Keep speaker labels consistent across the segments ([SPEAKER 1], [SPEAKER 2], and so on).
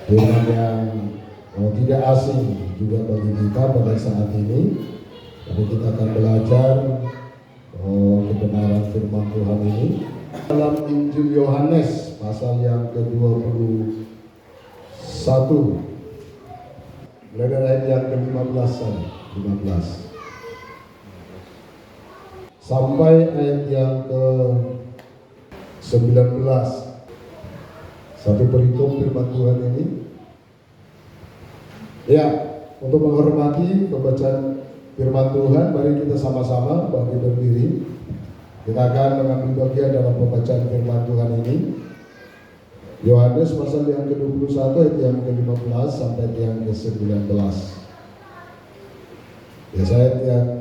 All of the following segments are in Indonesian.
[SPEAKER 1] Firman yang tidak asing juga bagi kita pada saat ini. Tapi kita akan belajar kebenaran firman Tuhan ini dalam Injil Yohanes pasal yang ke-21, mulai dari ayat yang ke-15 sampai ayat yang ke-19. Satu perikom firman Tuhan ini. Ya, untuk menghormati pembacaan firman Tuhan, mari kita sama-sama bangkit berdiri. Kita akan mengambil bagian dalam pembacaan firman Tuhan ini. Yohanes pasal yang ke-21 ayat yang ke-15 sampai yang ke-19.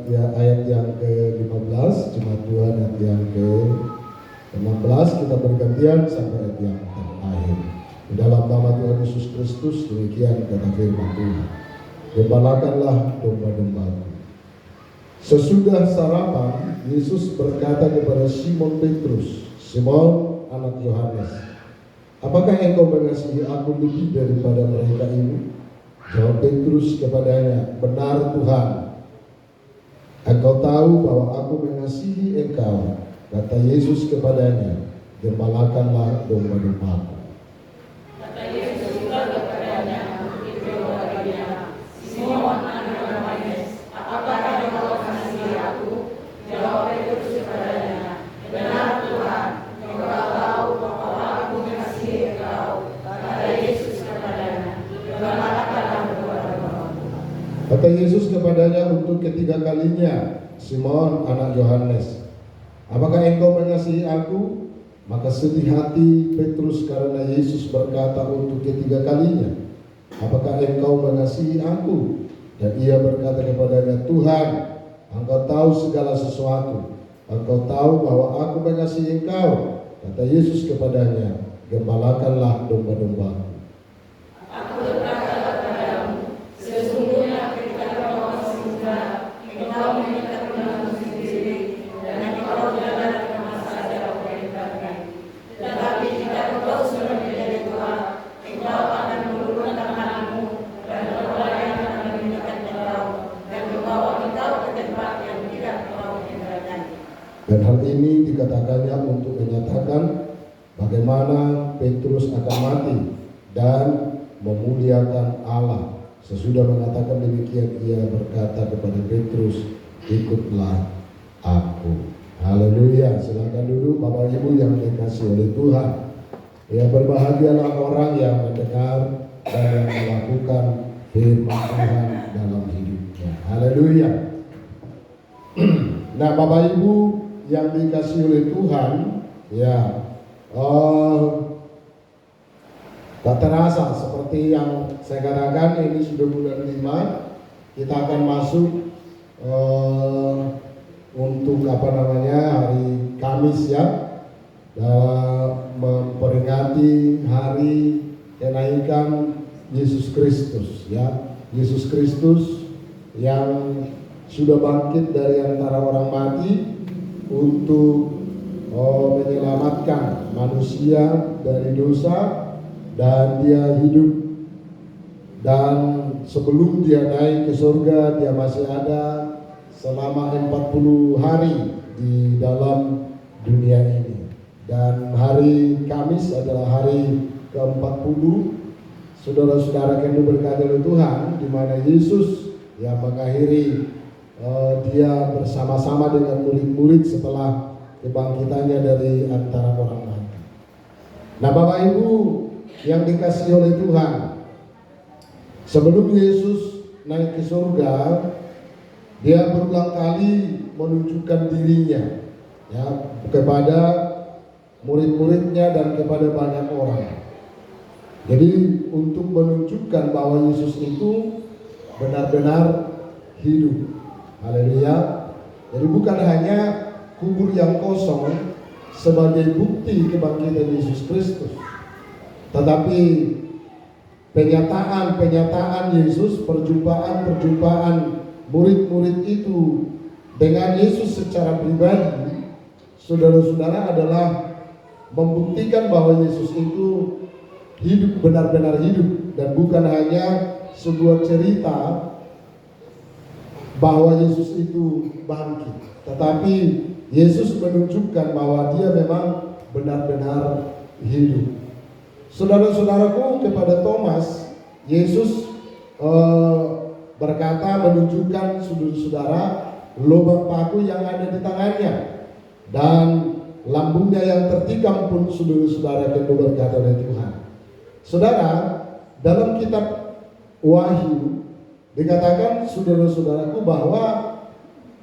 [SPEAKER 1] Ya, ayat yang ke-15, jemaat Tuhan ayat yang ke-16, kita bergantian sampai ayat yang terakhir. Di dalam nama Tuhan Yesus Kristus, demikian kata firman Tuhan. Gembalakanlah domba-dombaku. Sesudah sarapan, Yesus berkata kepada Simon Petrus, "Simon, anak Yohanes, apakah engkau mengasihi aku lebih daripada mereka ini?" Jawab Petrus kepadanya, "Benar Tuhan, engkau tahu bahwa aku mengasihi engkau." Kata Yesus kepadanya, "Gembalakanlah domba-dombaku."
[SPEAKER 2] Kata Yesus juga kepadanya, "Simon, anak Yohanes, apakah engkau mengasihi aku?" Jawab Petrus kepadanya, "Benar Tuhan, engkau tahu bahwa aku mengasihi engkau." Kata Yesus kepadanya, "Gembalakanlah domba-dombaku."
[SPEAKER 1] Kata Yesus kepadanya untuk ketiga kalinya, "Simon, anak Yohanes, apakah engkau mengasihi aku?" Maka sedih hati Petrus karena Yesus berkata untuk ketiga kalinya, "Apakah engkau mengasihi aku?" Dan ia berkata kepadanya, "Tuhan, engkau tahu segala sesuatu. Engkau tahu bahwa aku mengasihi engkau." Kata Yesus kepadanya, "Gembalakanlah domba-dombaku."
[SPEAKER 2] Aku berkata kepadamu, sesungguhnya ketika kau masih muda, engkau mengikat pundakmu sendiri, dan engkau jalan kemana saja kau kehendaki. Tetapi jika engkau sudah menjadi tua, engkau akan mengulurkan tanganmu, dan pelayan akan mengikat engkau, dan membawa engkau ke tempat yang tidak kau kehendaki.
[SPEAKER 1] Dan hal ini dikatakannya untuk menyatakan bagaimana Petrus akan mati dan memuliakan Allah. Sesudah mengatakan demikian, ia berkata kepada Petrus, "Ikutlah aku." Haleluya. Silakan duduk Bapak Ibu yang dikasihi oleh Tuhan. Ya, berbahagialah orang yang mendengar dan yang melakukan firman Tuhan dalam hidupnya. Haleluya. Nah, Bapak Ibu yang dikasihi oleh Tuhan, ya, tak terasa seperti yang saya katakan, ini sudah bulan 5, kita akan masuk untuk hari Kamis, ya, dalam memperingati hari kenaikan Yesus Kristus, ya. Yesus Kristus yang sudah bangkit dari antara orang mati untuk menyelamatkan manusia dari dosa, dan dia hidup, dan sebelum dia naik ke surga dia masih ada selama 40 hari di dalam dunia ini. Dan hari Kamis adalah hari ke-40, saudara-saudara yang diberkati oleh Tuhan, di mana Yesus yang mengakhiri dia bersama-sama dengan murid-murid setelah kebangkitannya dari antara orang mati. Nah, Bapak Ibu yang dikasihi oleh Tuhan, sebelum Yesus naik ke surga, dia berulang kali menunjukkan dirinya, ya, kepada murid-muridnya dan kepada banyak orang. Jadi untuk menunjukkan bahwa Yesus itu benar-benar hidup. Haleluya. Jadi bukan hanya kubur yang kosong sebagai bukti kebangkitan Yesus Kristus, tetapi penyataan Yesus, perjumpaan murid-murid itu dengan Yesus secara pribadi, saudara-saudara, adalah membuktikan bahwa Yesus itu hidup, benar-benar hidup, dan bukan hanya sebuah cerita bahwa Yesus itu bangkit, tetapi Yesus menunjukkan bahwa dia memang benar-benar hidup. Saudara-saudaraku, kepada Thomas, Yesus berkata, menunjukkan saudara lubang paku yang ada di tangannya dan lambungnya yang tertikam pun saudara-saudara yang berkata oleh Tuhan. Saudara, dalam kitab Wahyu dikatakan saudara-saudaraku bahwa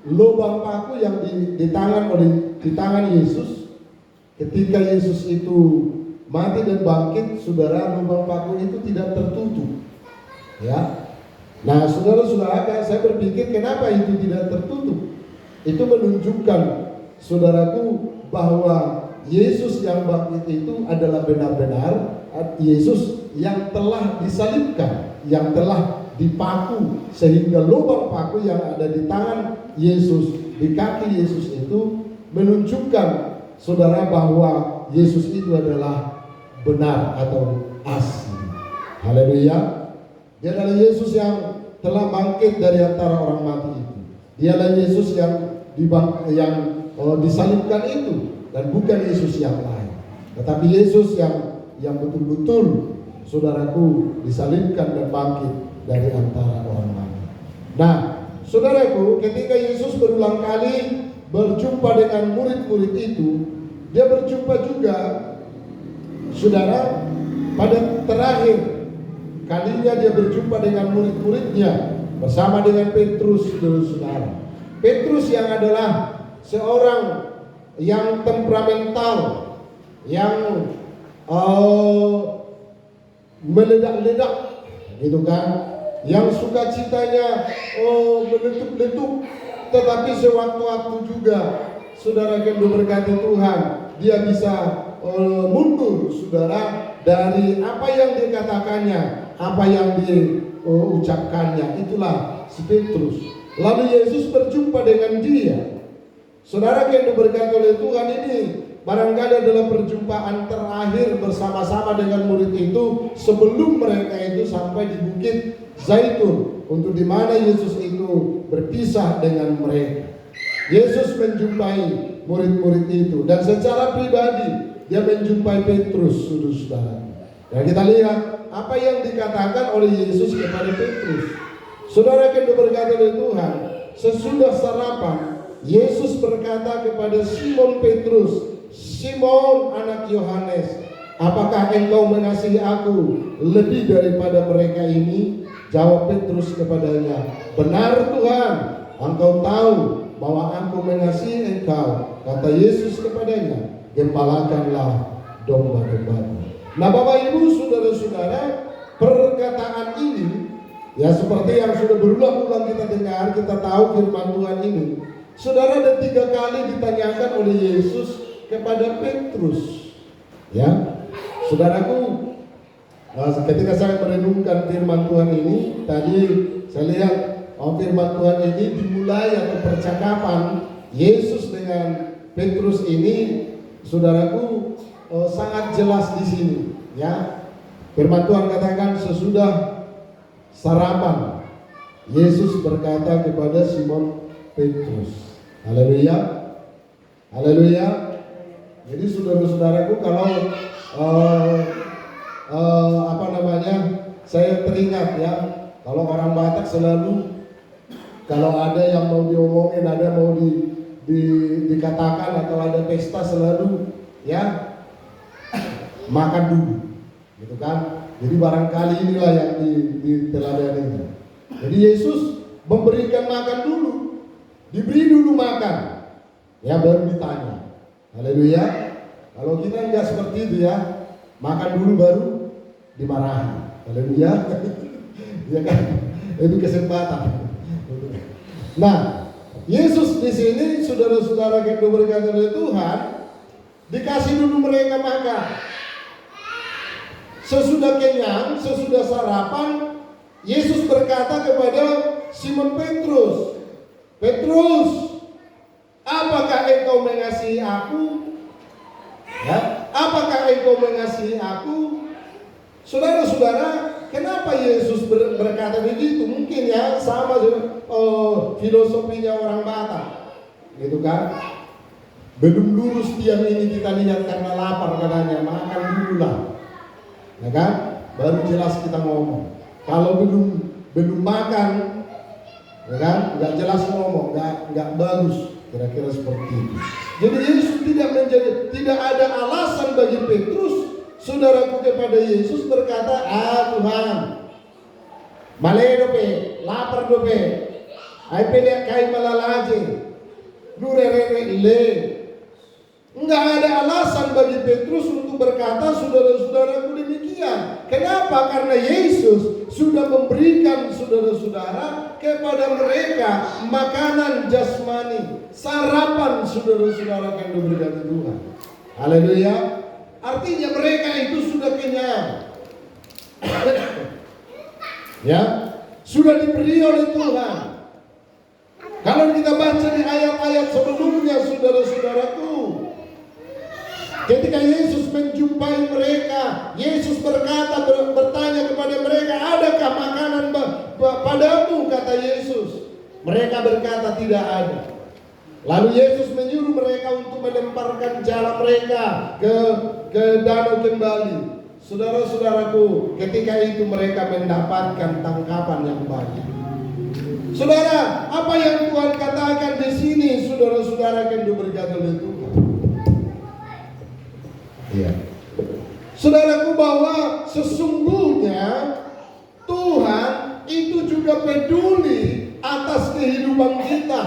[SPEAKER 1] lubang paku yang di tangan Yesus ketika Yesus itu mati dan bangkit, saudara, lubang paku itu tidak tertutup. Ya. Nah, saudara-saudara, saya berpikir kenapa itu tidak tertutup? Itu menunjukkan, saudaraku, bahwa Yesus yang bangkit itu adalah benar-benar Yesus yang telah disalibkan, yang telah dipaku, sehingga lubang paku yang ada di tangan Yesus, di kaki Yesus itu menunjukkan, saudara, bahwa Yesus itu adalah benar atau asli. Haleluya. Dia adalah Yesus yang telah bangkit dari antara orang mati itu. Dialah Yesus yang disalibkan itu, dan bukan Yesus yang lain, tetapi Yesus yang betul-betul, saudaraku, disalibkan dan bangkit dari antara orang mati. Nah, saudaraku, ketika Yesus berulang kali berjumpa dengan murid-murid itu, dia berjumpa juga, saudara, pada terakhir kalinya dia berjumpa dengan murid-muridnya bersama dengan Petrus, saudara. Petrus yang adalah seorang yang temperamental, yang meledak-ledak, gitu kan, yang sukacitanya meletup-letup, tetapi sewaktu-waktu juga, saudara, yang diberkati Tuhan, dia bisa mundur, saudara, dari apa yang dikatakannya, apa yang diucapkannya. Itulah si Petrus. Lalu Yesus berjumpa dengan dia. Saudara yang diberkati oleh Tuhan, ini barangkali adalah perjumpaan terakhir bersama-sama dengan murid itu sebelum mereka itu sampai di Bukit Zaitun, untuk di mana Yesus itu berpisah dengan mereka. Yesus menjumpai murid-murid itu, dan secara pribadi dia menjumpai Petrus, saudara. Dan kita lihat apa yang dikatakan oleh Yesus kepada Petrus. Saudara yang diberkati oleh Tuhan, sesudah sarapan Yesus berkata kepada Simon Petrus, "Simon anak Yohanes, apakah engkau mengasihi aku lebih daripada mereka ini?" Jawab Petrus kepadanya, "Benar Tuhan, engkau tahu bahwa aku mengasihi engkau." Kata Yesus kepadanya, "Gembalakanlah domba-dombaku." Nah, Bapak Ibu, saudara-saudara, perkataan ini, ya, seperti yang sudah berulang-ulang kita dengar, kita tahu firman Tuhan ini. Saudara, ada 3 kali ditanyakan oleh Yesus kepada Petrus. Ya, saudaraku, ketika saya merenungkan firman Tuhan ini, tadi saya lihat firman Tuhan ini dimulai atau percakapan Yesus dengan Petrus ini, saudaraku, sangat jelas di sini. Ya, firman Tuhan katakan sesudah sarapan Yesus berkata kepada Simon Petrus. Haleluya, haleluya. Jadi saudara-saudaraku, kalau saya teringat, ya, kalau orang Batak selalu kalau ada yang mau diomongin, ada mau dikatakan atau ada pesta, selalu, ya, makan dulu, gitu kan. Jadi barangkali inilah yang diteladani. Jadi Yesus memberikan makan dulu, diberi dulu makan, ya, baru ditanya. Haleluya. Kalau kita enggak seperti itu, ya, makan dulu baru dimarahi. Haleluya. Ya kan? Itu kesempatan. Nah, Yesus di sini, saudara-saudara yang diberkati oleh Tuhan, dikasih dulu mereka makan. Sesudah kenyang, sesudah sarapan, Yesus berkata kepada Simon Petrus, "Petrus, apakah engkau mengasihi aku?" Ya, apakah engkau mengasihi aku? Saudara-saudara, kenapa Yesus berkata begitu? Mungkin ya sama filosofinya orang Batak, gitu kan? Belum lurus tiang ini kita lihat karena lapar katanya, makan dulu lah, ya kan? Baru jelas kita ngomong. Kalau belum makan, ya kan? Nggak jelas ngomong, nggak bagus, kira-kira seperti itu. Jadi Yesus tidak ada alasan bagi Petrus, saudaraku, kepada Yesus berkata, Tuhan, malay dope, lapar dope, ay pede kai malalaje, nurere le. Enggak ada alasan bagi Petrus untuk berkata, saudara-saudaraku, demikian. Kenapa? Karena Yesus sudah memberikan saudara-saudara kepada mereka makanan jasmani, sarapan saudara-saudara yang diberikan Tuhan. Haleluya. Artinya mereka itu sudah kenyang. Ya, sudah diberi oleh Tuhan. Kalau kita baca di ayat-ayat sebelumnya, saudara-saudaraku, ketika Yesus menjumpai mereka, Yesus bertanya kepada mereka, adakah makanan padamu, kata Yesus. Mereka berkata tidak ada. Lalu Yesus menyuruh mereka untuk melemparkan jala mereka ke danau kembali. Saudara-saudaraku, ketika itu mereka mendapatkan tangkapan yang banyak. Saudara, apa yang Tuhan katakan di sini, saudara-saudara, yang diberkati oleh Tuhan. Iya. Saudaraku, bahwa sesungguhnya Tuhan itu juga peduli atas kehidupan kita.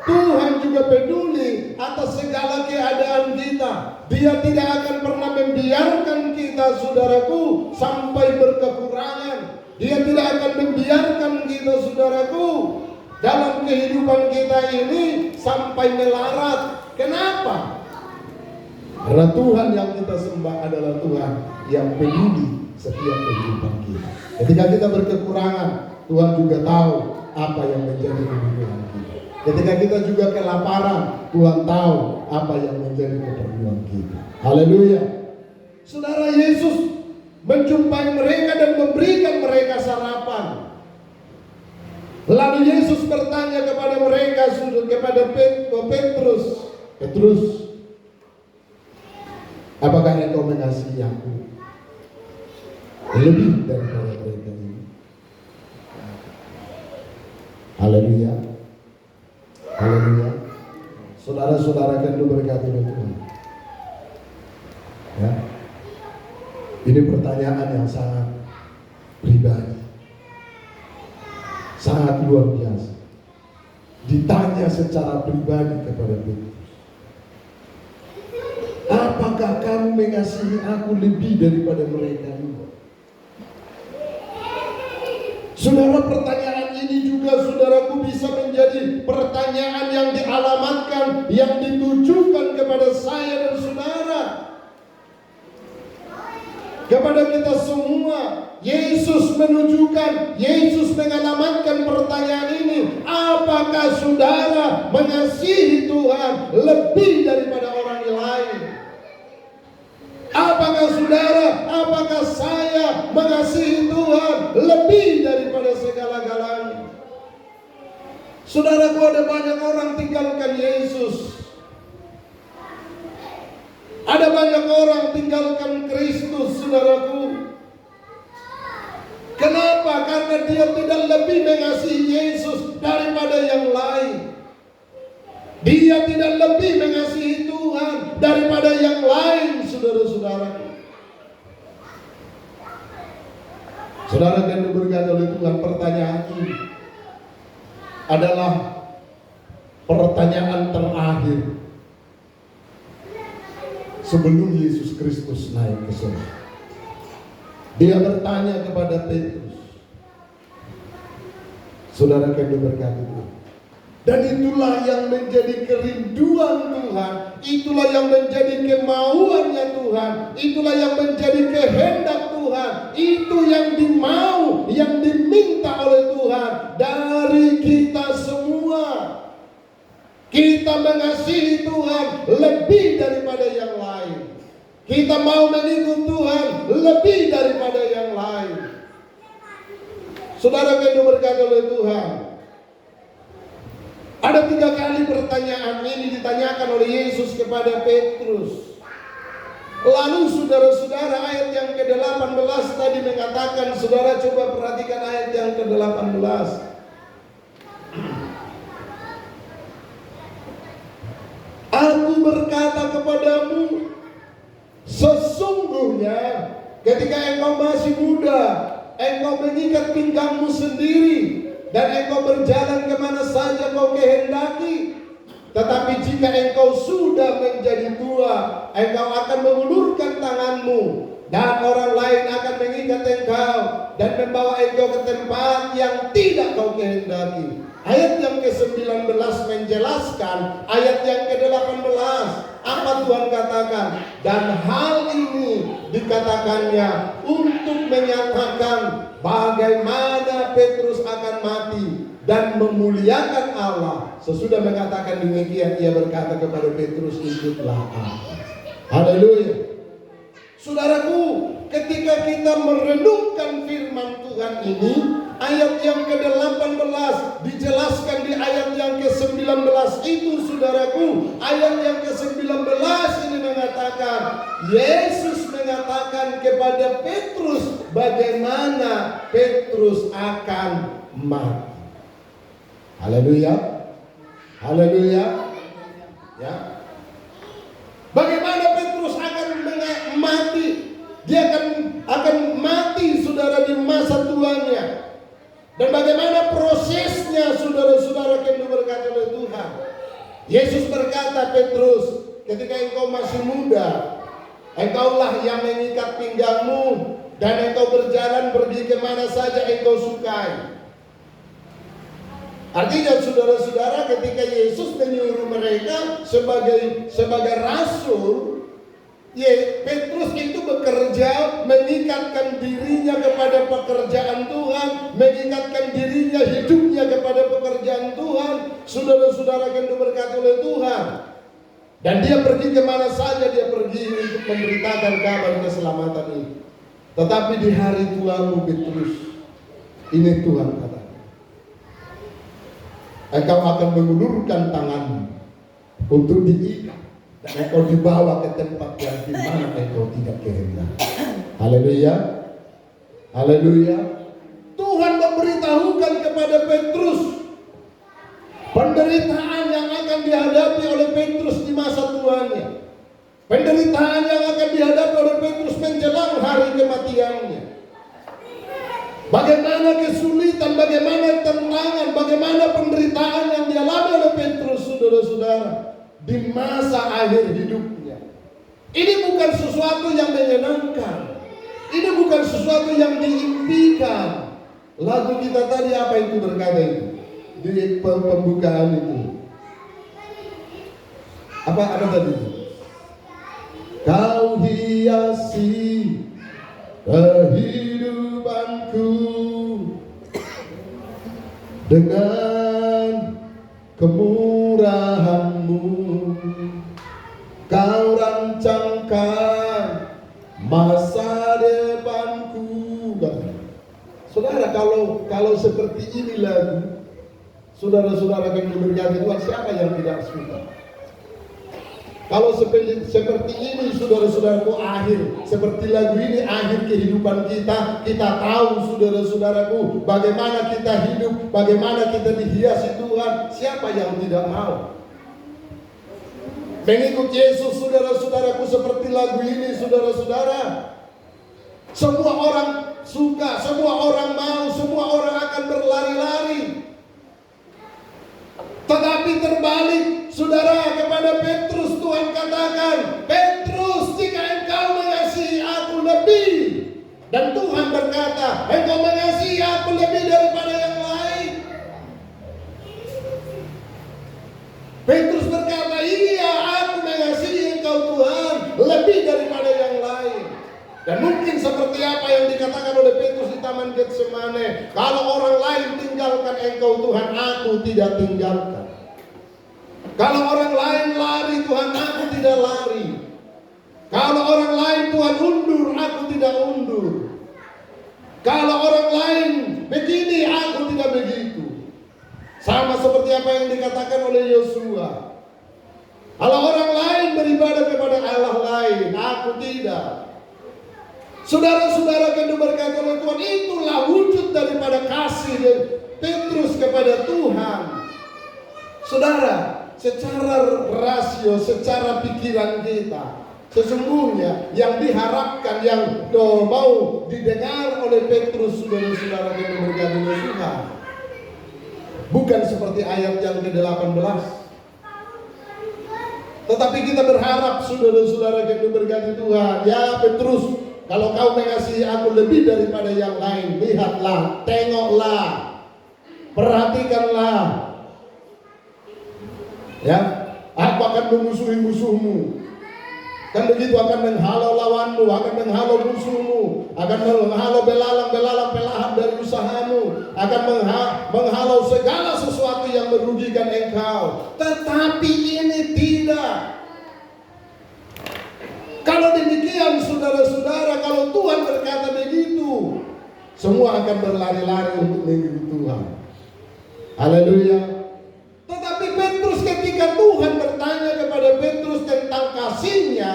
[SPEAKER 1] Tuhan juga peduli atas segala keadaan kita. Dia tidak akan pernah membiarkan kita, saudaraku, sampai berkekurangan. Dia tidak akan membiarkan kita, saudaraku, dalam kehidupan kita ini sampai melarat. Kenapa? Karena Tuhan yang kita sembah adalah Tuhan yang peduli setiap kehidupan kita. Ketika kita berkekurangan, Tuhan juga tahu apa yang menjadi kebutuhan kita. Ketika kita juga kelaparan, Tuhan tahu apa yang menjadi keperluan kita. Haleluya. Saudara, Yesus menjumpai mereka dan memberikan mereka sarapan. Lalu Yesus bertanya kepada mereka, kepada Petrus, Petrus, apakah engkau mengasihi aku lebih daripada mereka ini? Haleluya. Haleluya. Saudara-saudara yang diberkati oleh Tuhan. Ya. Ini pertanyaan yang sangat pribadi, sangat luar biasa. Ditanya secara pribadi kepada Petrus, apakah kamu mengasihi aku lebih daripada mereka ini? Saudara, pertanyaan ini juga, saudaraku, bisa menjadi pertanyaan yang dialamatkan, yang ditujukan kepada saya dan saudara, kepada kita semua. Yesus menunjukkan, Yesus mengalamatkan pertanyaan ini. Apakah saudara mengasihi Tuhan lebih daripada orang lain? Apakah saudara, apakah saya mengasihi Tuhan lebih daripada segala-galanya? Saudaraku, ada banyak orang tinggalkan Yesus. Ada banyak orang tinggalkan Kristus, saudaraku. Kenapa? Karena dia tidak lebih mengasihi Yesus daripada yang lain. Dia tidak lebih mengasihi Tuhan daripada yang lain, saudara-saudara. Saudara yang diberkati oleh Tuhan, pertanyaan ini adalah pertanyaan terakhir sebelum Yesus Kristus naik ke surga. Dia bertanya kepada Petrus. Saudara yang diberkati Tuhan. Dan itulah yang menjadi kerinduan Tuhan, itulah yang menjadi kemauannya Tuhan, itulah yang menjadi kehendak Tuhan, itu yang dimau, yang diminta oleh Tuhan dari kita semua. Kita mengasihi Tuhan lebih daripada yang lain. Kita mau mengikut Tuhan lebih daripada yang lain. Saudara yang diberkati oleh Tuhan, ada 3 kali pertanyaan ini ditanyakan oleh Yesus kepada Petrus. Lalu saudara-saudara, ayat yang ke-18 tadi mengatakan, saudara coba perhatikan ayat yang ke-18. Aku berkata kepadamu, sesungguhnya ketika engkau masih muda, engkau mengikat pinggangmu sendiri, dan engkau berjalan kemana saja kau kehendaki. Tetapi jika engkau sudah menjadi tua, engkau akan mengulurkan tanganmu, dan orang lain akan mengikat engkau dan membawa engkau ke tempat yang tidak kau kehendaki. Ayat yang ke-19 menjelaskan ayat yang ke-18. Apa Tuhan katakan? Dan hal ini dikatakannya untuk menyatakan bagaimana Petrus akan mati dan memuliakan Allah. Sesudah mengatakan demikian, ia berkata kepada Petrus, ikutlah aku. Haleluya. Saudaraku, ketika kita merenungkan firman Tuhan ini, ayat yang ke-18 dijelaskan di ayat yang ke-19 itu, saudaraku. Ayat yang ke-19 ini mengatakan, Yesus mengatakan kepada Petrus bagaimana Petrus akan mati. Haleluya. Haleluya. Ya. Bagaimana Petrus akan mati? Dia akan mati, saudara, di masa tuanya. Dan bagaimana prosesnya, saudara-saudara yang diberkati oleh Tuhan. Yesus berkata, Petrus, ketika engkau masih muda, engkaulah yang mengikat pinggangmu, dan engkau berjalan pergi kemana saja engkau sukai. Artinya, saudara-saudara, ketika Yesus menyuruh mereka sebagai rasul, Petrus itu bekerja, mengikatkan dirinya kepada pekerjaan Tuhan, mengikatkan dirinya, hidupnya kepada pekerjaan Tuhan, saudara-saudara yang diberkati oleh Tuhan. Dan dia pergi kemana saja, dia pergi untuk memberitakan kabar keselamatan ini. Tetapi di hari tuamu, Petrus, ini Tuhan kata, engkau akan mengulurkan tanganmu untuk diikat, dan engkau dibawa ke tempat yang di mana engkau tidak kehendaki. Haleluya. Haleluya. Tuhan memberitahukan kepada Petrus penderitaan yang akan dihadapi oleh Petrus di masa tuanya. Penderitaan yang akan dihadapi oleh Petrus menjelang hari kematiannya. Bagaimana kesulitan, bagaimana tantangan, bagaimana penderitaan yang dialami oleh Petrus, saudara-saudara, di masa akhir hidupnya. Ini bukan sesuatu yang menyenangkan. Ini bukan sesuatu yang diimpikan. Lagu kita tadi apa itu berkata itu? Di pembukaan itu. Apa tadi? Kau hiasi kehidupanku dengan kemurahan-Mu, Kau rancangkan masa depanku. Saudara, kalau seperti ini lagu, saudara-saudara yang diberkati Tuhan, siapa yang tidak suka? Kalau seperti ini, saudara-saudaraku, seperti lagu ini, akhir kehidupan kita tahu, saudara-saudaraku, bagaimana kita hidup, bagaimana kita dihiasi Tuhan. Siapa yang tidak mau mengikut Yesus, saudara-saudaraku, seperti lagu ini, saudara-saudara? Semua orang suka, semua orang mau, semua orang akan berlari-lari. Tetapi terbalik, saudara, kepada Petrus Tuhan katakan, Petrus, jika engkau mengasihi aku lebih, dan Tuhan berkata, engkau mengasihi aku lebih daripada yang lain. Petrus berkata, iya, aku mengasihi engkau Tuhan lebih daripada yang lain. Dan mungkin seperti apa yang dikatakan oleh Petrus di Taman Getsemane, kalau orang lain tinggalkan engkau Tuhan, aku tidak tinggalkan. Kalau orang lain lari Tuhan, aku tidak lari. Kalau orang lain Tuhan undur, aku tidak undur. Kalau orang lain begini, aku tidak begitu. Sama seperti apa yang dikatakan oleh Yosua. Kalau orang lain beribadah kepada Allah lain, aku tidak. Saudara-saudara yang diberkati oleh Tuhan, itulah wujud daripada kasih Petrus kepada Tuhan. Saudara, secara rasio, secara pikiran kita, sesungguhnya yang diharapkan, yang mau didengar oleh Petrus, saudara-saudara yang diberkati oleh Tuhan, bukan seperti ayat yang ke-18. Tetapi kita berharap, saudara-saudara yang diberkati Tuhan, ya Petrus, kalau kau mengasihi aku lebih daripada yang lain, lihatlah, tengoklah, perhatikanlah. Ya, aku akan memusuhi musuhmu. Kan begitu, akan menghalau lawanmu, akan menghalau musuhmu, akan menghalau belalang-belalang pelahap dari usahamu, akan menghalau segala sesuatu yang merugikan engkau. Tetapi ini tidak. Kalau demikian, saudara-saudara, kalau Tuhan berkata begitu, semua akan berlari-lari untuk mengikuti Tuhan. Haleluya. Tetapi Petrus, ketika Tuhan bertanya kepada Petrus tentang kasihnya,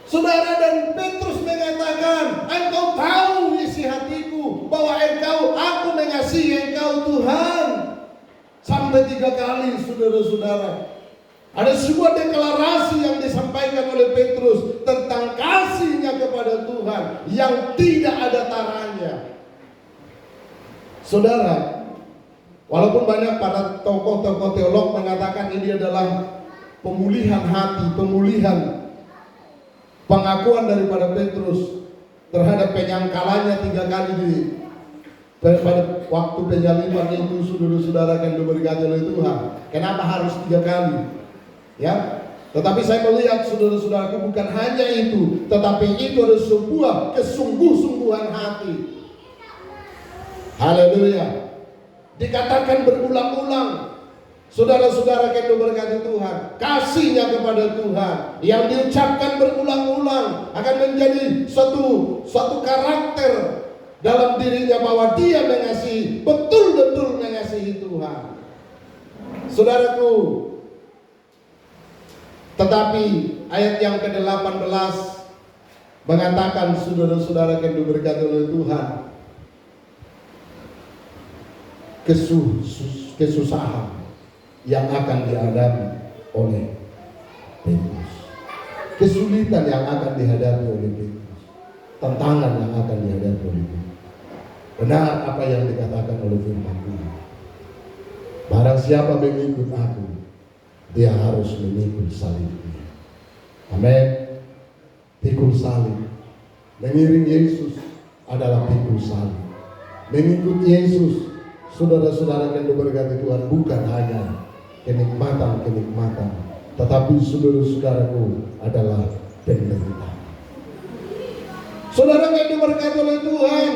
[SPEAKER 1] saudara, dan Petrus mengatakan, engkau tahu isi hatiku, bahwa aku mengasihi engkau Tuhan. Sampai 3 kali, saudara-saudara. Ada sebuah deklarasi yang disampaikan oleh Petrus tentang kasihnya kepada Tuhan yang tidak ada taranya. Saudara, walaupun banyak para tokoh-tokoh teolog mengatakan ini adalah pemulihan hati, pemulihan pengakuan daripada Petrus terhadap penyangkalannya 3 kali pada waktu penyaliban itu, saudara-saudara yang diberkati oleh Tuhan. Kenapa harus 3 kali? Ya, tetapi saya melihat, saudara-saudaraku, bukan hanya itu, tetapi itu adalah sebuah kesungguh-sungguhan hati. Haleluya. Dikatakan berulang-ulang, saudara-saudara yang diberkati Tuhan, kasihnya kepada Tuhan yang diucapkan berulang-ulang akan menjadi suatu karakter dalam dirinya, bahwa dia mengasihi, betul-betul mengasihi Tuhan. Saudaraku, tetapi ayat yang ke-18 mengatakan, saudara-saudara yang diberkati oleh Tuhan, kesusahan yang akan dihadapi oleh Petrus, kesulitan yang akan dihadapi oleh Petrus, tantangan yang akan dihadapi oleh Petrus. Benar apa yang dikatakan oleh firman Tuhan, barang siapa mengikut aku, dia harus memikul salibnya. Amin. Pikul salib. Mengiring Yesus adalah pikul salib. Mengikut Yesus, saudara-saudara yang diberkati Tuhan, bukan hanya kenikmatan, tetapi saudara-saudaraku adalah penderitaan. Saudara yang diberkati oleh Tuhan,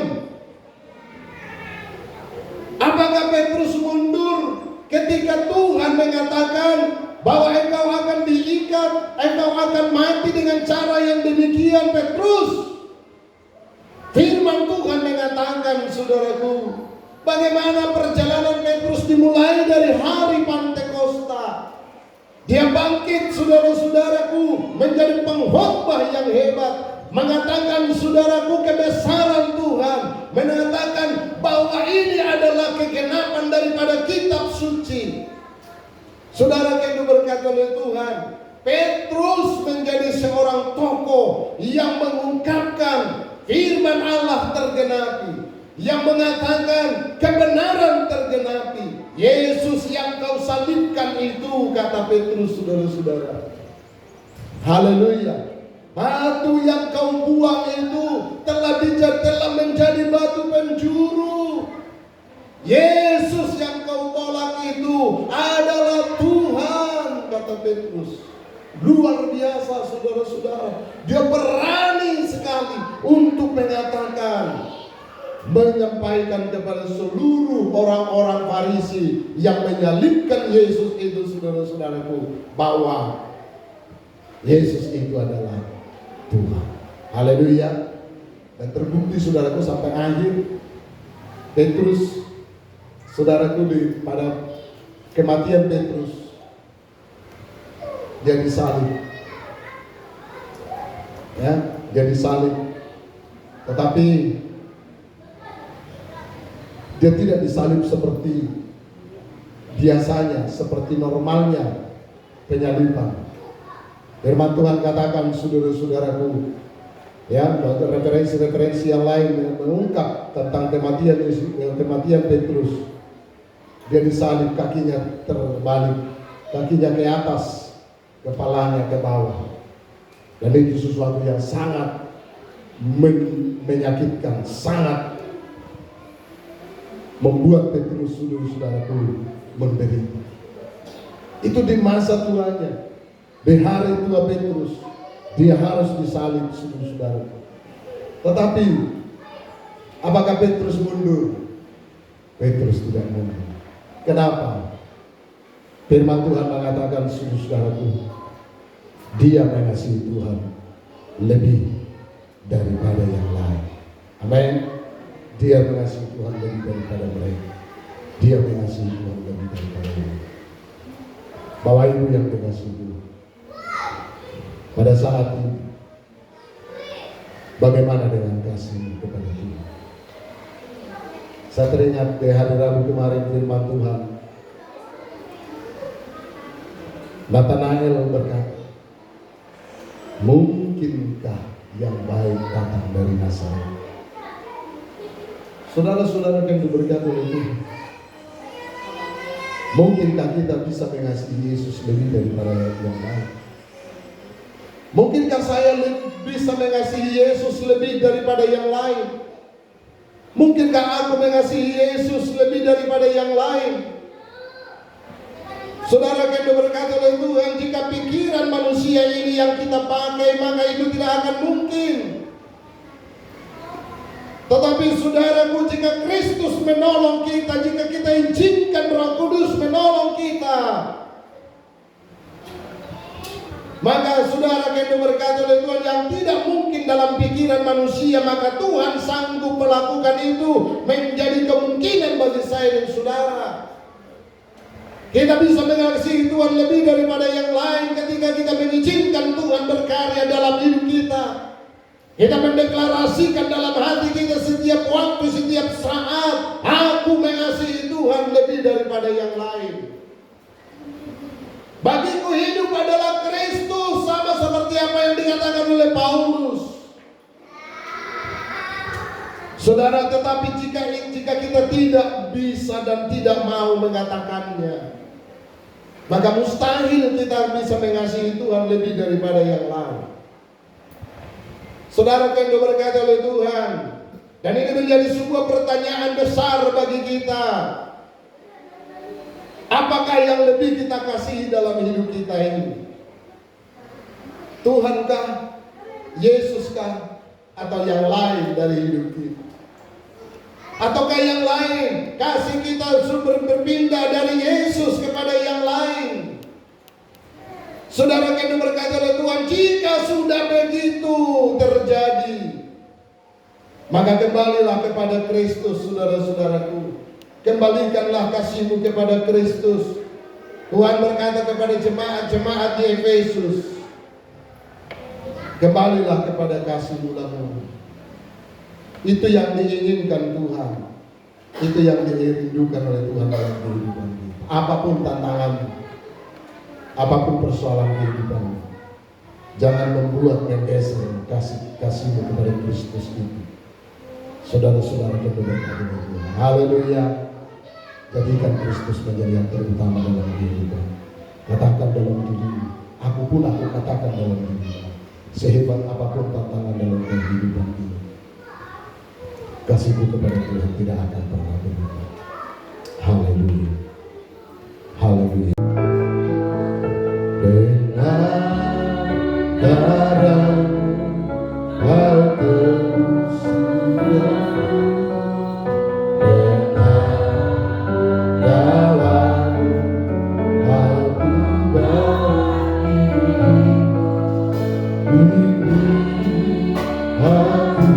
[SPEAKER 1] apakah Petrus mundur ketika Tuhan mengatakan bahwa engkau akan diikat, engkau akan mati dengan cara yang demikian? Petrus, firman Tuhan mengatakan, saudaraku, bagaimana perjalanan Petrus dimulai dari hari Pantekosta. Dia bangkit, saudara-saudaraku, menjadi pengkhotbah yang hebat, mengatakan, saudaraku, kebesaran Tuhan, mengatakan bahwa ini adalah kegenapan daripada kitab suci. Saudara yang diberkati oleh Tuhan, Petrus menjadi seorang tokoh yang mengungkapkan firman Allah tergenapi, yang mengatakan kebenaran tergenapi. Yesus yang kau salibkan itu, kata Petrus, saudara-saudara. Haleluya. Batu yang kau buang itu telah menjadi batu penjuru. Yesus yang kau tolak itu adalah Tuhan, kata Petrus. Luar biasa, saudara-saudara. Dia berani sekali untuk menyampaikan kepada seluruh orang-orang Farisi yang menyalibkan Yesus itu, saudara-saudaraku, bahwa Yesus itu adalah Tuhan. Haleluya. Dan terbukti saudaraku sampai akhir Petrus, saudaraku, pada kematian Petrus dia disalib. Ya, dia disalib. Tetapi dia tidak disalib seperti biasanya, seperti normalnya penyaliban. Firman Tuhan katakan, saudara-saudaraku, ya, referensi-referensi yang lain mengungkap tentang kematian Petrus. Dia disalib, kakinya terbalik, kakinya ke atas, kepalanya ke bawah. Dan itu sesuatu yang sangat menyakitkan, sangat membuat Petrus, saudara-saudaraku, menderita. Itu di masa tuanya, di hari tua Petrus, dia harus disalib, saudara-saudara. Tetapi apakah Petrus mundur? Petrus tidak mundur. Kenapa? Firman Tuhan mengatakan, saudara-saudaraku, dia mengasihi Tuhan lebih daripada yang lain. Amin. Dia mengasihi Tuhan lebih daripada mereka. Dia mengasihi Tuhan lebih daripada mereka. Bapak Ibu yang dikasihi Tuhan, pada saat ini bagaimana dengan kasih kepada Tuhan? Saya teringat di hari Rabu kemarin firman Tuhan, Nathanael berkata, mungkinkah yang baik datang dari Nazaret? Saudara-saudara yang diberkati oleh Tuhan, mungkinkah kita bisa mengasihi Yesus lebih daripada yang lain? Mungkinkah saya bisa mengasihi Yesus lebih daripada yang lain? Mungkinkah aku mengasihi Yesus lebih daripada yang lain? Saudara yang diberkati oleh Tuhan, jika pikiran manusia ini yang kita pakai, maka itu tidak akan mungkin. Tetapi saudaraku, jika Kristus menolong kita, jika kita izinkan Roh Kudus menolong kita, maka saudara yang diberkati oleh Tuhan, yang tidak mungkin dalam pikiran manusia, maka Tuhan sanggup melakukan itu menjadi kemungkinan bagi saya dan saudara. Kita bisa mengasihi Tuhan lebih daripada yang lain ketika kita mengizinkan Tuhan berkarya dalam hidup kita. Kita mendeklarasikan dalam hati kita setiap waktu, setiap saat, aku mengasihi Tuhan lebih daripada yang lain. Bagiku hidup adalah Kristus, sama seperti apa yang dikatakan oleh Paulus. Saudara, tetapi jika kita tidak bisa dan tidak mau mengatakannya, maka mustahil kita bisa mengasihi Tuhan lebih daripada yang lain. Saudara yang diberkati oleh Tuhan, dan ini menjadi sebuah pertanyaan besar bagi kita. Apakah yang lebih kita kasihi dalam hidup kita ini? Tuhankah, Yesuskah, atau yang lain dari hidup kita? Ataukah yang lain, kasih kita berpindah dari Yesus kepada yang lain? Saudara yang diberkati oleh Tuhan, jika sudah begitu terjadi, maka kembalilah kepada Kristus, saudara-saudaraku. Kembalikanlah kasihmu kepada Kristus. Tuhan berkata kepada jemaat-jemaat di Efesus, kembalilah kepada kasih-Mu lahmu. Itu yang diinginkan Tuhan. Itu yang dirindukan oleh Tuhan dalam kehidupan kita. Apapun tantanganmu, apapun persoalan kehidupanmu, jangan membuat menggeser kasihmu kepada Kristus itu. Saudara-saudara yang diberkati Tuhan, haleluya. Jadikan Kristus menjadi yang terutama dalam kehidupan. Katakan dalam dirimu, aku pun aku katakan dalam dirimu, sehebat apapun tantangan dalam kehidupan ini, kasihku kepada Tuhan tidak akan pernah berubah. Haleluya, haleluya. Dengan darah kau tebus dosaku, dengan darah-Mu aku berdiri. Ini aku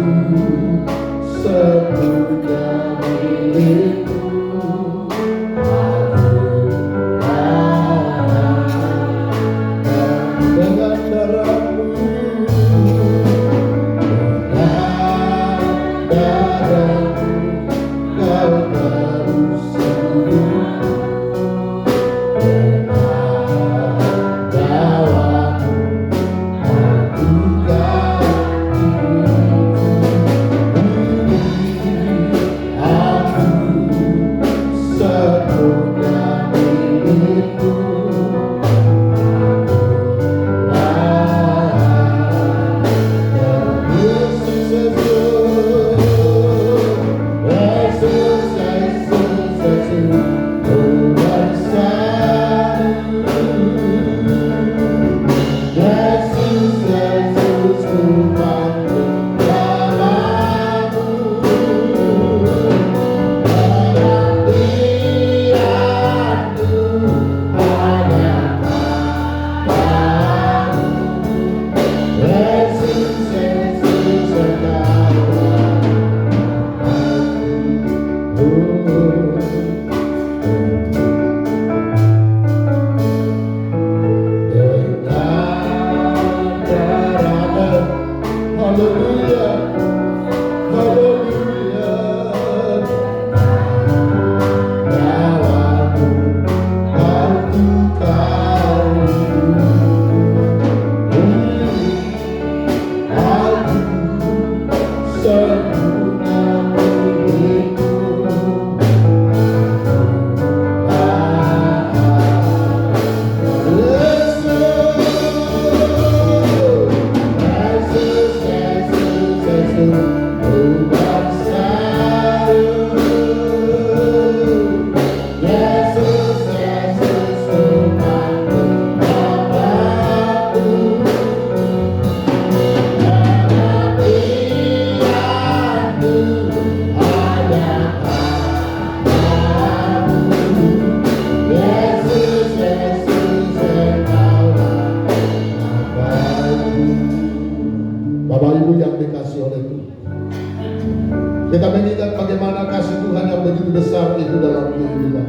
[SPEAKER 1] Kita mengingat bagaimana kasih Tuhan yang begitu besar itu dalam kehidupan.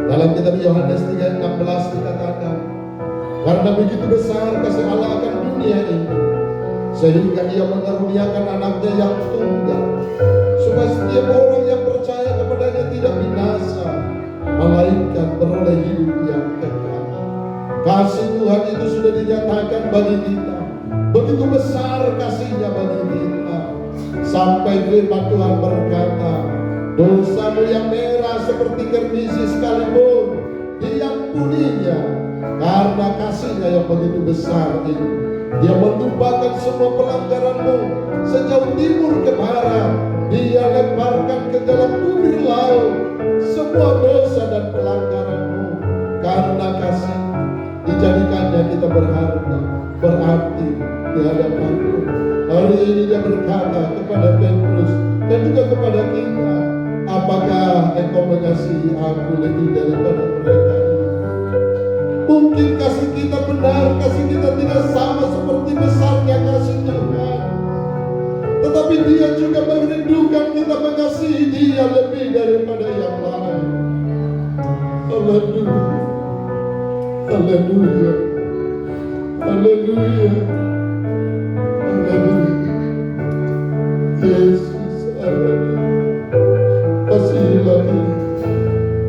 [SPEAKER 1] Dalam kitab Yohanes 3:16 dikatakan, karena begitu besar kasih Allah akan dunia ini, sehingga Ia mengaruniakan anaknya yang tunggal, supaya setiap orang yang percaya kepadanya tidak binasa, melainkan beroleh hidup yang kekal. Kasih Tuhan itu sudah dinyatakan bagi kita. Begitu besar kasih-Nya bagi kita, sampai firman Tuhan berkata, dosamu yang merah seperti kermisi sekalipun diampuninya, karena kasih-Nya yang begitu besar itu. Dia menumpahkan semua pelanggaranmu sejauh timur ke barat. Dia lemparkan ke dalam bibir laut semua dosa dan pelanggaranmu. Karena kasih dijadikannya kita berharga, berarti di hadapan-Mu. Hari ini Dia berkata kepada Petrus dan juga kepada kita, apakah engkau mengasihi aku lebih daripada mereka? Mungkin kasih kita benar, kasih kita tidak sama seperti besarnya kasih Tuhan, tetapi Dia juga merindukan kita mengasihi Dia lebih daripada yang lain. Haleluya, haleluya, haleluya, haleluya. Yesus, haleluya. Kasihilah ini.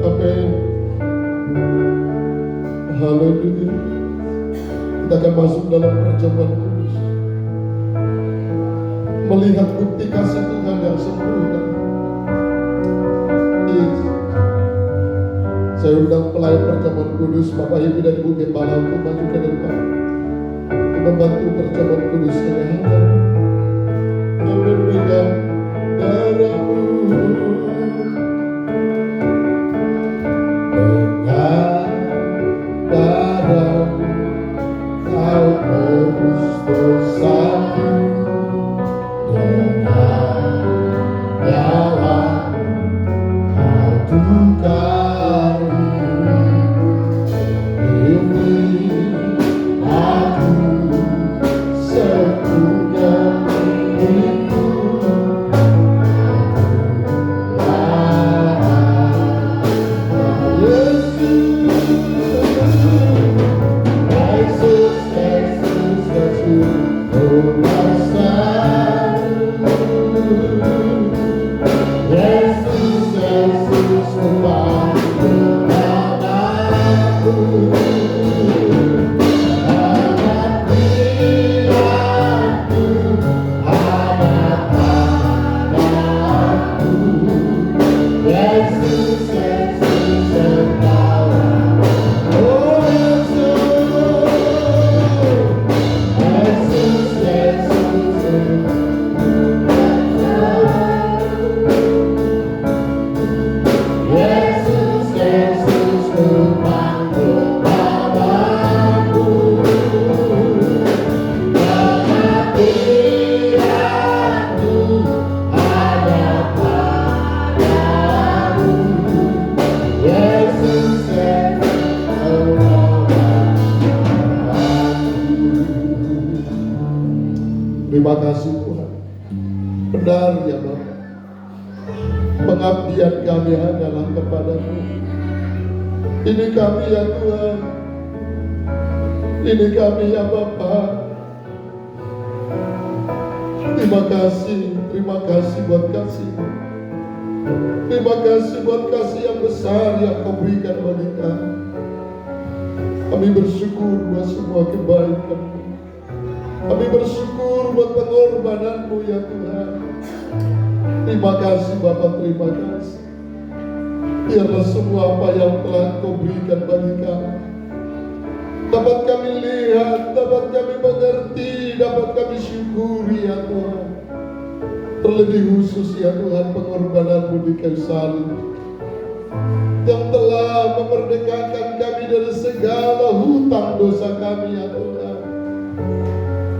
[SPEAKER 1] Amin. Haleluya. Kita akan masuk dalam perjamuan kudus, melihat bukti kasih Tuhan yang sempurna. Yesus. Saya undang pelayan perjamuan kudus, Bapak Ibu dan Ibu Gembala, untuk maju ke depan untuk membantu perjamuan kudus ini. Memegang darah-Mu, dengan darah-Mu Kau tebus dosaku, dengan nyawa-Mu Kau tukar ini aku sepunya milikku. pengabdian kami hanyalah kepadamu. Ini kami ya Tuhan, ini kami ya Bapa. Terima kasih buat kasih-Mu. Terima kasih buat kasih yang besar yang Kau berikan bagi kami. Kami bersyukur buat semua kebaikan-Mu. Kami bersyukur buat pengorbanan-Mu ya Tuhan. Terima kasih Bapa, terima kasih. Biarlah semua apa yang telah Kau berikan bagi kami dapat kami lihat, dapat kami mengerti, dapat kami syukuri ya Tuhan. Terlebih khusus ya Tuhan, pengorbanan-Mu di kayu salib yang telah memerdekakan kami dari segala hutang dosa kami ya Tuhan.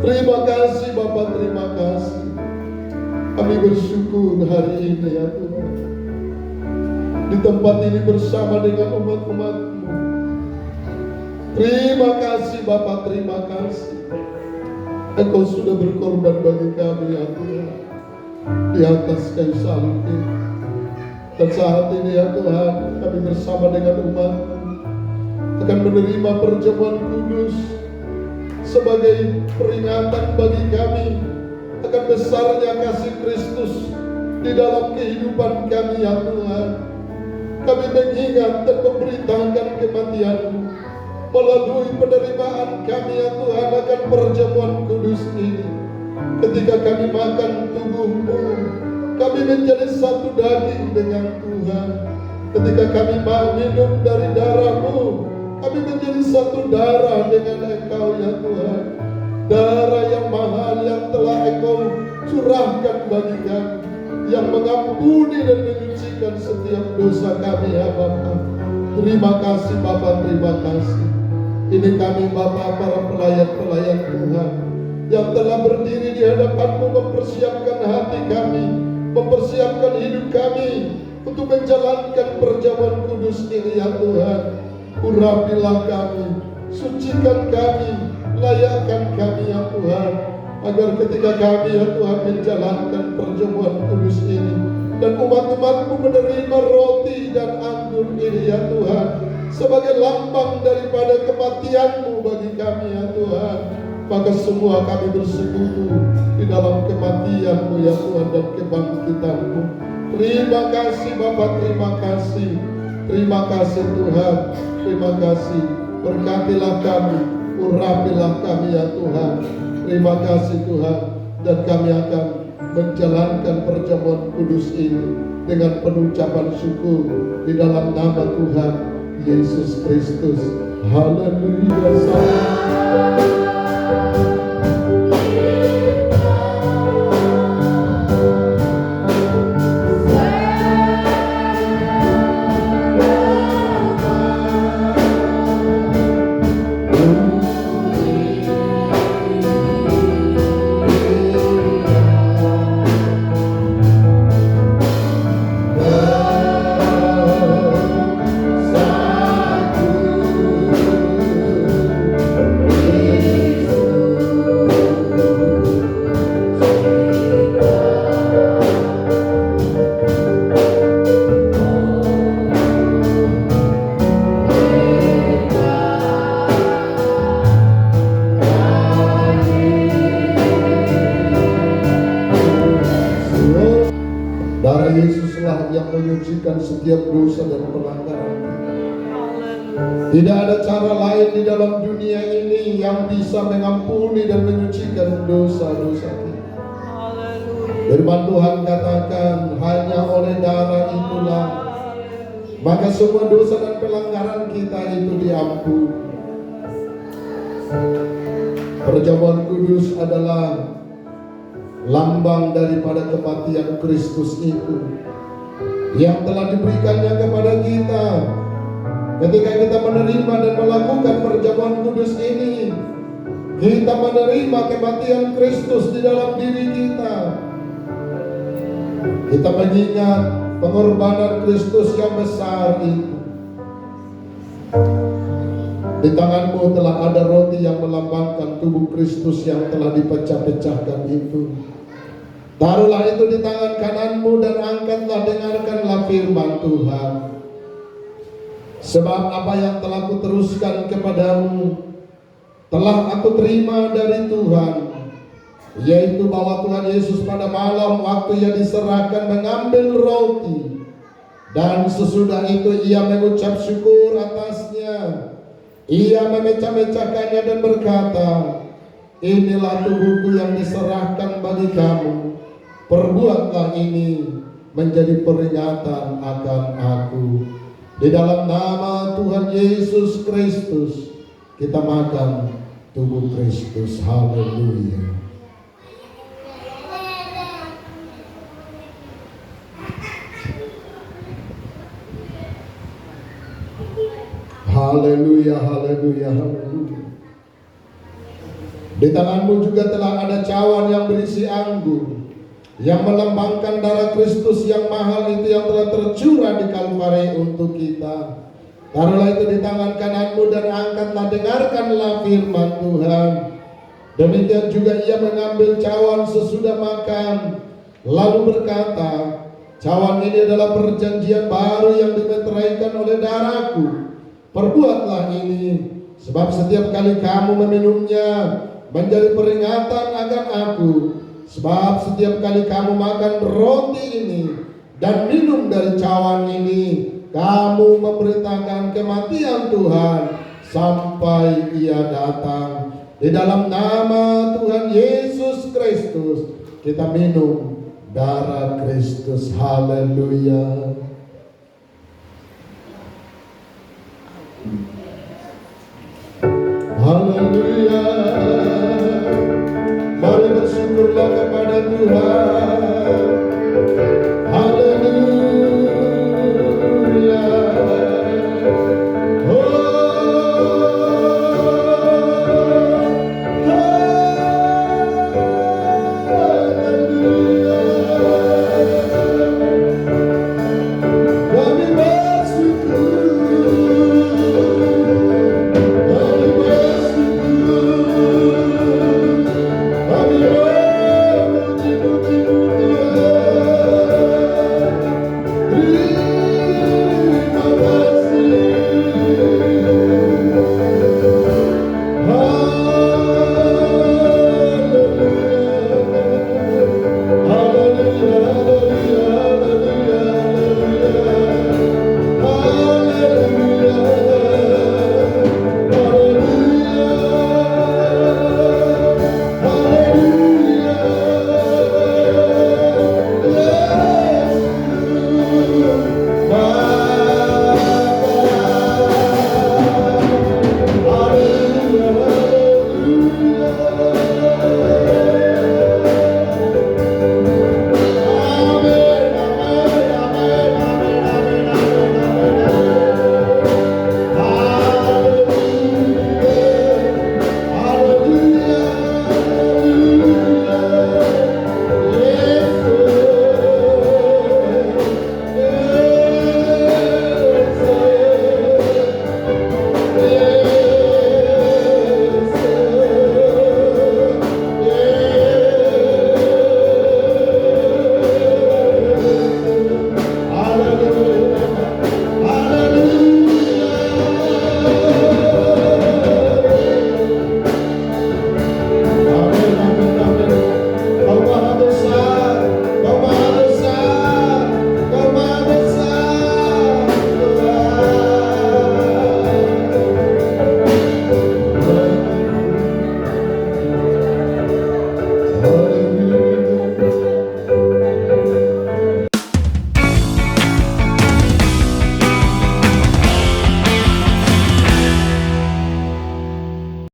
[SPEAKER 1] Terima kasih Bapa, terima kasih. Kami bersyukur hari ini ya Tuhan, di tempat ini bersama dengan umat-umat-Mu. Terima kasih Bapa, terima kasih. Engkau sudah berkorban bagi kami ya Tuhan di atas kayu salib ini. Dan saat ini ya Tuhan, kami bersama dengan umat-Mu akan menerima perjamuan kudus sebagai peringatan bagi kami akan besarnya kasih Kristus di dalam kehidupan kami ya Tuhan. Kami mengingat dan memberitakan kematian-Mu melalui penerimaan kami ya Tuhan akan perjamuan kudus ini. Ketika kami makan tubuh-Mu, kami menjadi satu daging dengan Tuhan. Ketika kami minum dari darah-Mu, kami menjadi satu darah dengan Engkau ya Tuhan. Darah yang mahal yang telah Engkau curahkan bagi kami, yang mengampuni dan menyucikan setiap dosa kami ya Bapa. Terima kasih Bapa, terima kasih. Ini kami Bapa, para pelayan-pelayan Tuhan yang telah berdiri di hadapan-Mu, mempersiapkan hati kami, mempersiapkan hidup kami untuk menjalankan perjamuan kudus ini ya Tuhan. Urapilah kami, sucikan kami, layakkan kami ya Tuhan, agar ketika kami ya Tuhan menjalankan perjamuan kudus ini dan umat-umat-Mu menerima roti dan anggur ini ya Tuhan sebagai lambang daripada kematian-Mu bagi kami ya Tuhan, maka semua kami bersekutu di dalam kematian-Mu ya Tuhan dan kebangkitan-Mu. Terima kasih Bapa, terima kasih. Terima kasih Tuhan, terima kasih. Berkatilah kami, urapilah kami ya Tuhan. Terima kasih Tuhan. Dan kami akan menjalankan perjamuan kudus ini dengan penucapan syukur di dalam nama Tuhan Yesus Kristus. Haleluya. Darah Yesuslah yang menyucikan setiap dosa dan pelanggaran kita. Tidak ada cara lain di dalam dunia ini yang bisa mengampuni dan menyucikan dosa-dosa kita. Firman Tuhan katakan, hanya oleh darah itulah maka semua dosa dan pelanggaran kita itu diampuni. Perjamuan kudus adalah lambang daripada kematian Kristus itu yang telah diberikannya kepada kita. Ketika kita menerima dan melakukan perjamuan kudus ini, kita menerima kematian Kristus di dalam diri kita. Kita mengingat pengorbanan Kristus yang besar itu. Di tangan-Mu telah ada roti yang melambangkan tubuh Kristus yang telah dipecah-pecahkan itu. Taruhlah itu di tangan kananmu dan angkatlah, dengarkanlah firman Tuhan. Sebab apa yang telah kuteruskan kepadamu telah aku terima dari Tuhan, yaitu bahwa Tuhan Yesus pada malam waktu ia diserahkan mengambil roti, dan sesudah itu ia mengucap syukur atasnya. Ia memecah-mecahkannya dan berkata, inilah tubuhku yang diserahkan bagi kamu. Perbuatlah ini menjadi peringatan akan aku. Di dalam nama Tuhan Yesus Kristus kita makan tubuh Kristus. Haleluya. Haleluya, haleluya, haleluya. Di tanganmu juga telah ada cawan yang berisi anggur, yang melambangkan darah Kristus yang mahal itu yang telah tercurah di Kalvari untuk kita. Taruhlah itu di tangan kananmu dan angkatlah, dengarkanlah firman Tuhan. Demikian juga ia mengambil cawan sesudah makan, lalu berkata, cawan ini adalah perjanjian baru yang dimeteraikan oleh darahku. Perbuatlah ini, sebab setiap kali kamu meminumnya menjadi peringatan akan aku. Sebab setiap kali kamu makan roti ini dan minum dari cawan ini, kamu memberitakan kematian Tuhan sampai ia datang. Di dalam nama Tuhan Yesus Kristus kita minum darah Kristus. Haleluya. Haleluya. Mari bersyukurlah kepada Tuhan.